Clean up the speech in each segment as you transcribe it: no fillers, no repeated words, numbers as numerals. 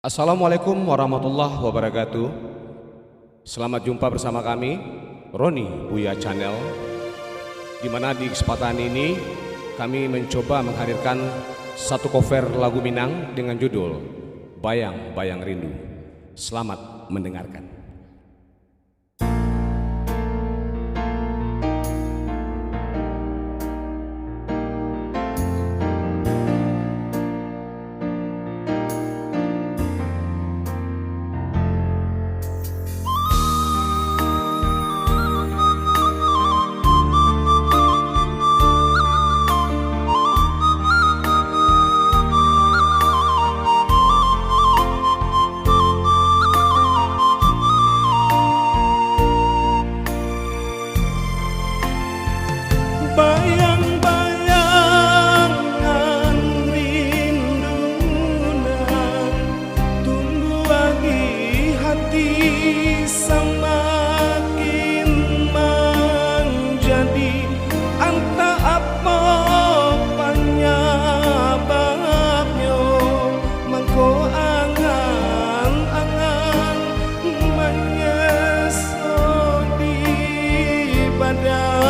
Assalamualaikum warahmatullahi wabarakatuh. Selamat jumpa bersama kami Roni Buya Channel, di mana di kesempatan ini kami mencoba menghadirkan satu cover lagu Minang dengan judul Bayang Bayang Rindu. Selamat mendengarkan. Bayang-bayangan rindunan tumbuh di hati, semakin menjadi anta apa penyebabnya, mangko angan-angan menyesodi badan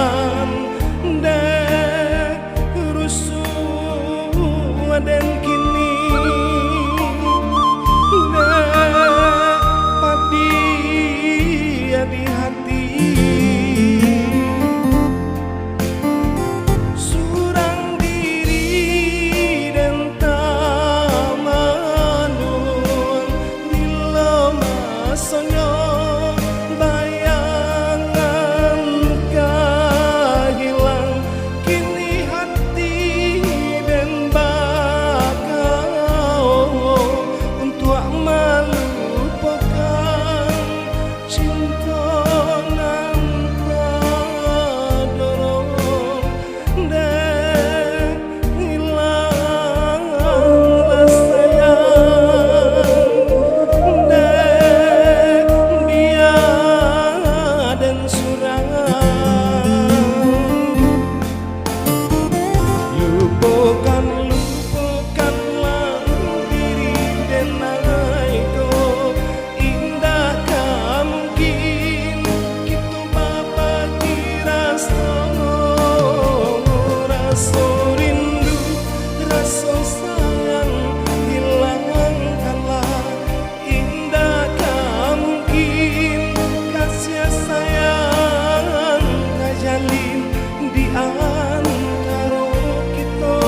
dan kini padi di hati, surang diri dan tamanun bila masanya bayangan kehilang, kini hati dan untuk melupakan cinta nan kadorong dan hilanglah sayang dan dia dan surangan. Lupakanlah diri dan naiko, indah mungkin kita berbagi rasa rindu, rasa sayang hilangkanlah, indah mungkin kasih sayang kajalin di antara kita.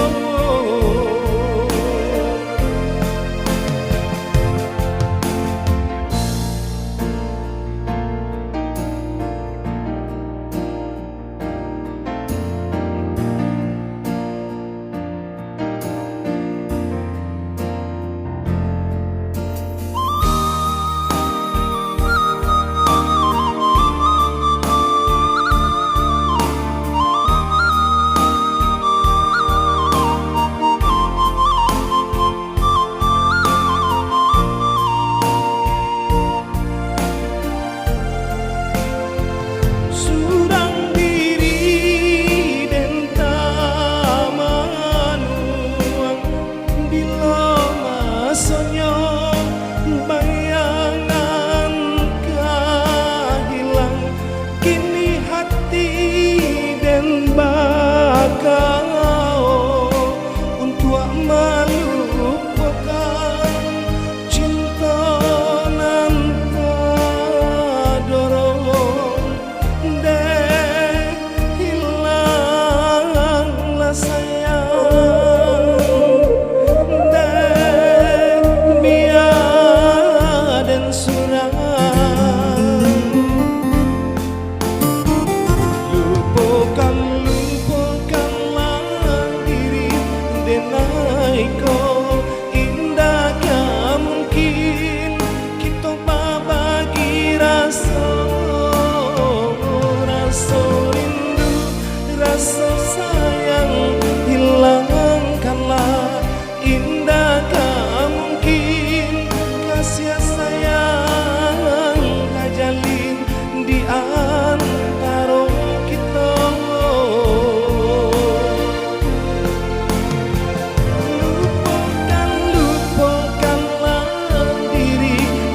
Surang diri dan tamanuang bila masanya bayangan kehilang, kini hati dan bakal untuk melupakan cinta nan kadorong dan hilanglah sayang dan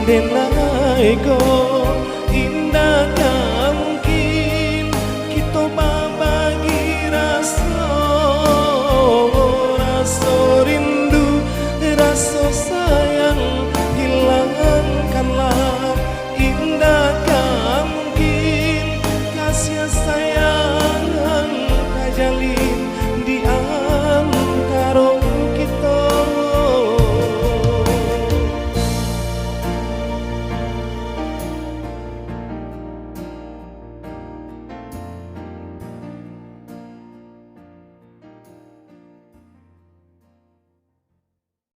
den lai go